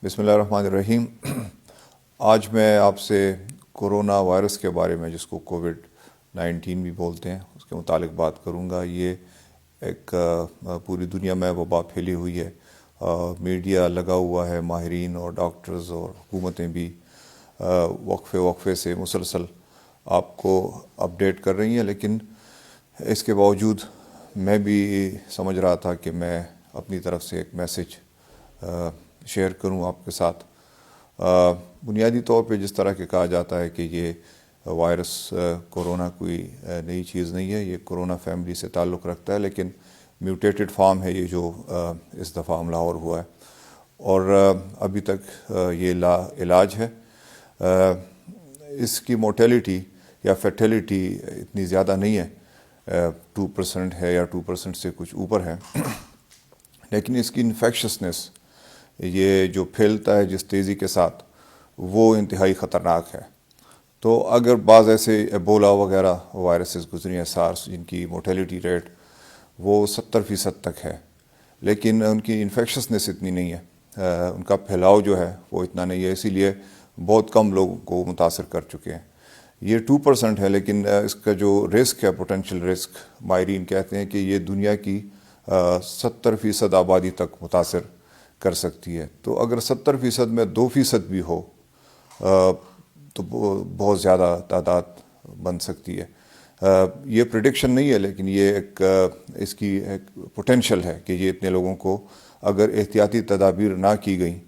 بسم اللہ الرحمن الرحیم۔ آج میں آپ سے کورونا وائرس کے بارے میں، جس کو کووڈ-19 بھی بولتے ہیں، اس کے متعلق بات کروں گا۔ یہ ایک پوری دنیا میں وبا پھیلی ہوئی ہے، میڈیا لگا ہوا ہے، ماہرین اور ڈاکٹرز اور حکومتیں بھی وقفے سے مسلسل آپ کو اپڈیٹ کر رہی ہیں، لیکن اس کے باوجود میں بھی سمجھ رہا تھا کہ میں اپنی طرف سے ایک میسج شیئر کروں آپ کے ساتھ۔ بنیادی طور پہ جس طرح کہ کہا جاتا ہے کہ یہ وائرس کورونا کوئی نئی چیز نہیں ہے، یہ کورونا فیملی سے تعلق رکھتا ہے، لیکن میوٹیٹڈ فارم ہے یہ جو اس دفعہ حملہ آور ہوا ہے، اور ابھی تک یہ لا علاج ہے۔ اس کی موٹیلٹی یا فیٹیلٹی اتنی زیادہ نہیں ہے، 2% ہے یا 2% سے کچھ اوپر ہے، لیکن اس کی انفیکشسنس، یہ جو پھیلتا ہے جس تیزی کے ساتھ، وہ انتہائی خطرناک ہے۔ تو اگر بعض ایسے ایبولا وغیرہ وائرسز گزری ہیں، سارس، جن کی موٹیلٹی ریٹ وہ 70% تک ہے، لیکن ان کی انفیکشسنس اتنی نہیں ہے، ان کا پھیلاؤ جو ہے وہ اتنا نہیں ہے، اسی لیے بہت کم لوگوں کو متاثر کر چکے ہیں۔ یہ 2% ہے، لیکن اس کا جو رسک ہے، پوٹینشیل رسک، ماہرین کہتے ہیں کہ یہ دنیا کی 70% آبادی تک متاثر کر سکتی ہے۔ تو اگر 70% میں 2% بھی ہو تو بہت زیادہ تعداد بن سکتی ہے۔ یہ پریڈکشن نہیں ہے، لیکن یہ ایک اس کی ایک پوٹینشیل ہے کہ یہ اتنے لوگوں کو اگر احتیاطی تدابیر نہ کی گئیں،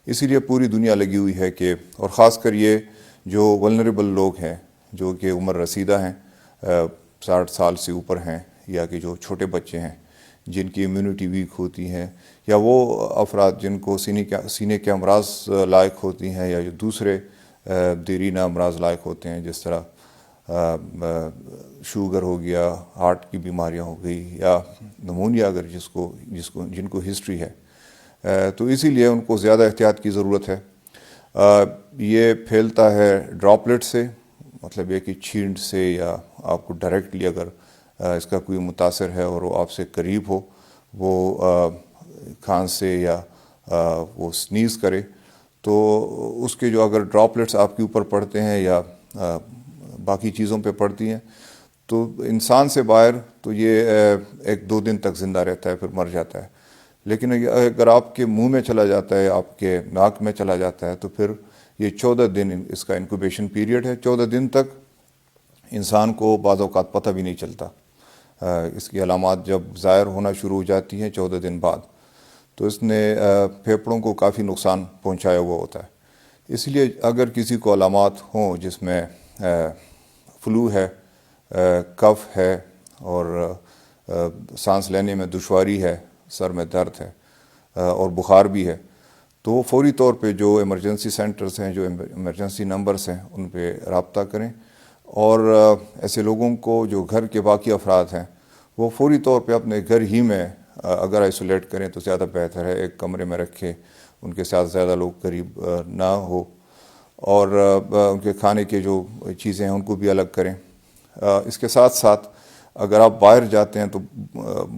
اسی لیے پوری دنیا لگی ہوئی ہے کہ، اور خاص کر یہ جو ولنریبل لوگ ہیں، جو کہ عمر رسیدہ ہیں، 60 سال سے اوپر ہیں، یا کہ جو چھوٹے بچے ہیں جن کی امیونٹی ویک ہوتی ہیں، یا وہ افراد جن کو سینے کے امراض لاحق ہوتی ہیں، یا جو دوسرے دیرینہ امراض لاحق ہوتے ہیں، جس طرح شوگر ہو گیا، ہارٹ کی بیماریاں ہو گئی، یا نمونیا اگر جن کو ہسٹری ہے، تو اسی لیے ان کو زیادہ احتیاط کی ضرورت ہے۔ یہ پھیلتا ہے ڈراپلٹ سے، مطلب یہ کہ چھینٹ سے، یا آپ کو ڈائریکٹلی اگر اس کا کوئی متاثر ہے اور وہ آپ سے قریب ہو، وہ کھانسے یا وہ سنیز کرے، تو اس کے جو اگر ڈراپلٹس آپ کے اوپر پڑتے ہیں یا باقی چیزوں پہ پڑتی ہیں، تو انسان سے باہر تو یہ 1-2 دن تک زندہ رہتا ہے، پھر مر جاتا ہے۔ لیکن اگر آپ کے منہ میں چلا جاتا ہے، آپ کے ناک میں چلا جاتا ہے، تو پھر یہ 14 دن اس کا انکوبیشن پیریڈ ہے۔ 14 دن تک انسان کو بعض اوقات پتہ بھی نہیں چلتا۔ اس کی علامات جب ظاہر ہونا شروع ہو جاتی ہیں 14 دن بعد، تو اس نے پھیپھڑوں کو کافی نقصان پہنچایا ہوا ہوتا ہے۔ اس لیے اگر کسی کو علامات ہوں جس میں فلو ہے، کف ہے، اور سانس لینے میں دشواری ہے، سر میں درد ہے، اور بخار بھی ہے، تو وہ فوری طور پہ جو ایمرجنسی سینٹرز ہیں، جو ایمرجنسی نمبرز ہیں، ان پہ رابطہ کریں، اور ایسے لوگوں کو جو گھر کے باقی افراد ہیں، وہ فوری طور پہ اپنے گھر ہی میں اگر آئسولیٹ کریں تو زیادہ بہتر ہے، ایک کمرے میں رکھیں، ان کے ساتھ زیادہ لوگ قریب نہ ہو، اور ان کے کھانے کے جو چیزیں ہیں ان کو بھی الگ کریں۔ اس کے ساتھ ساتھ اگر آپ باہر جاتے ہیں تو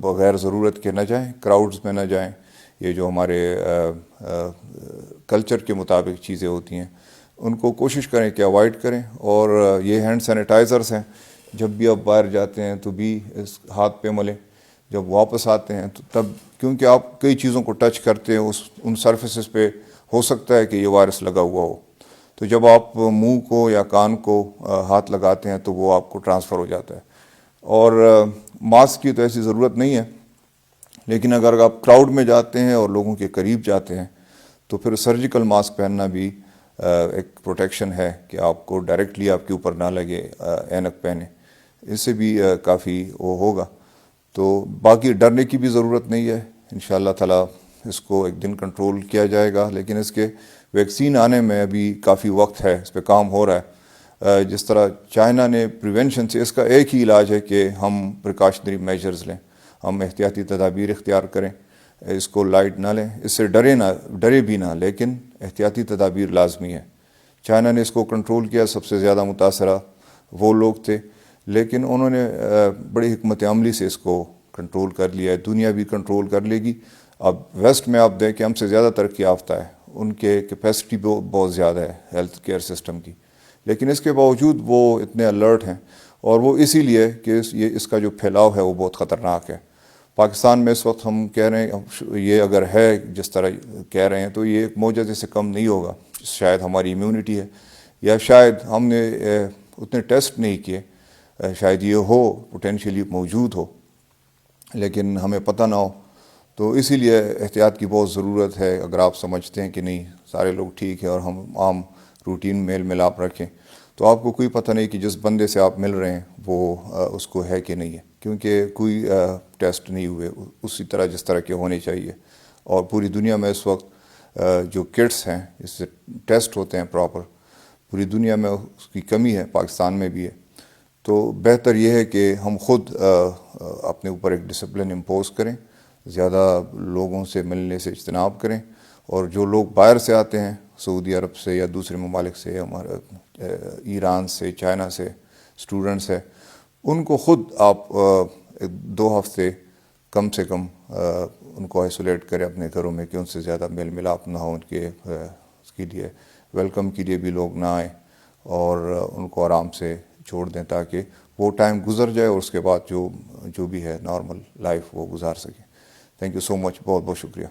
بغیر ضرورت کے نہ جائیں، کراؤڈز میں نہ جائیں۔ یہ جو ہمارے کلچر کے مطابق چیزیں ہوتی ہیں، ان کو کوشش کریں کہ اوائڈ کریں، اور یہ ہینڈ سینیٹائزرز ہیں، جب بھی آپ باہر جاتے ہیں تو بھی اس ہاتھ پہ ملیں، جب واپس آتے ہیں تو تب، کیونکہ آپ کئی چیزوں کو ٹچ کرتے ہیں، ان سرفیسز پہ ہو سکتا ہے کہ یہ وائرس لگا ہوا ہو، تو جب آپ منہ کو یا کان کو ہاتھ لگاتے ہیں تو وہ آپ کو ٹرانسفر ہو جاتا ہے۔ اور ماسک کی تو ایسی ضرورت نہیں ہے، لیکن اگر آپ کراؤڈ میں جاتے ہیں اور لوگوں کے قریب جاتے ہیں تو پھر سرجیکل ماسک پہننا بھی ایک پروٹیکشن ہے کہ آپ کو ڈائریکٹلی آپ کے اوپر نہ لگے، اینک پہنے، اس سے بھی کافی وہ ہوگا۔ تو باقی ڈرنے کی بھی ضرورت نہیں ہے، انشاءاللہ تعالیٰ اس کو ایک دن کنٹرول کیا جائے گا، لیکن اس کے ویکسین آنے میں ابھی کافی وقت ہے، اس پہ کام ہو رہا ہے۔ جس طرح چائنا نے پریونشن سے، اس کا ایک ہی علاج ہے کہ ہم پریکاشنری میجرز لیں، ہم احتیاطی تدابیر اختیار کریں، اس کو لائٹ نہ لیں، اس سے ڈرے بھی نہ، لیکن احتیاطی تدابیر لازمی ہے۔ چائنا نے اس کو کنٹرول کیا، سب سے زیادہ متاثرہ وہ لوگ تھے، لیکن انہوں نے بڑی حکمت عملی سے اس کو کنٹرول کر لیا ہے۔ دنیا بھی کنٹرول کر لے گی۔ اب ویسٹ میں آپ دیکھیں، ہم سے زیادہ ترقی یافتہ ہے، ان کے کیپیسٹی بہت زیادہ ہے ہیلتھ کیئر سسٹم کی، لیکن اس کے باوجود وہ اتنے الرٹ ہیں، اور وہ اسی لیے کہ اس کا جو پھیلاؤ ہے وہ بہت خطرناک ہے۔ پاکستان میں اس وقت ہم کہہ رہے ہیں یہ اگر ہے جس طرح کہہ رہے ہیں تو یہ ایک معجزے سے کم نہیں ہوگا، شاید ہماری امیونٹی ہے، یا شاید ہم نے اتنے ٹیسٹ نہیں کیے، شاید یہ ہو پوٹینشیلی موجود ہو لیکن ہمیں پتہ نہ ہو۔ تو اسی لیے احتیاط کی بہت ضرورت ہے۔ اگر آپ سمجھتے ہیں کہ نہیں سارے لوگ ٹھیک ہیں اور ہم عام روٹین میل ملاپ رکھیں، تو آپ کو کوئی پتہ نہیں کہ جس بندے سے آپ مل رہے ہیں وہ اس کو ہے کہ نہیں ہے، کیونکہ کوئی ٹیسٹ نہیں ہوئے اسی طرح جس طرح کے ہونے چاہیے۔ اور پوری دنیا میں اس وقت جو کٹس ہیں اس سے ٹیسٹ ہوتے ہیں پراپر، پوری دنیا میں اس کی کمی ہے، پاکستان میں بھی ہے۔ تو بہتر یہ ہے کہ ہم خود اپنے اوپر ایک ڈسپلن امپوز کریں، زیادہ لوگوں سے ملنے سے اجتناب کریں، اور جو لوگ باہر سے آتے ہیں سعودی عرب سے یا دوسرے ممالک سے، ہمارے ایران سے، چائنا سے اسٹوڈنٹس ہیں، ان کو خود آپ 2 ہفتے کم سے کم ان کو آئسولیٹ کریں اپنے گھروں میں، کہ ان سے زیادہ میل ملاپ نہ ہو، ان کے اس کے لیے ویلکم کے لیے بھی لوگ نہ آئیں، اور ان کو آرام سے چھوڑ دیں تاکہ وہ ٹائم گزر جائے اور اس کے بعد جو بھی ہے نارمل لائف وہ گزار سکیں۔ تھینک یو سو مچ، بہت بہت شکریہ۔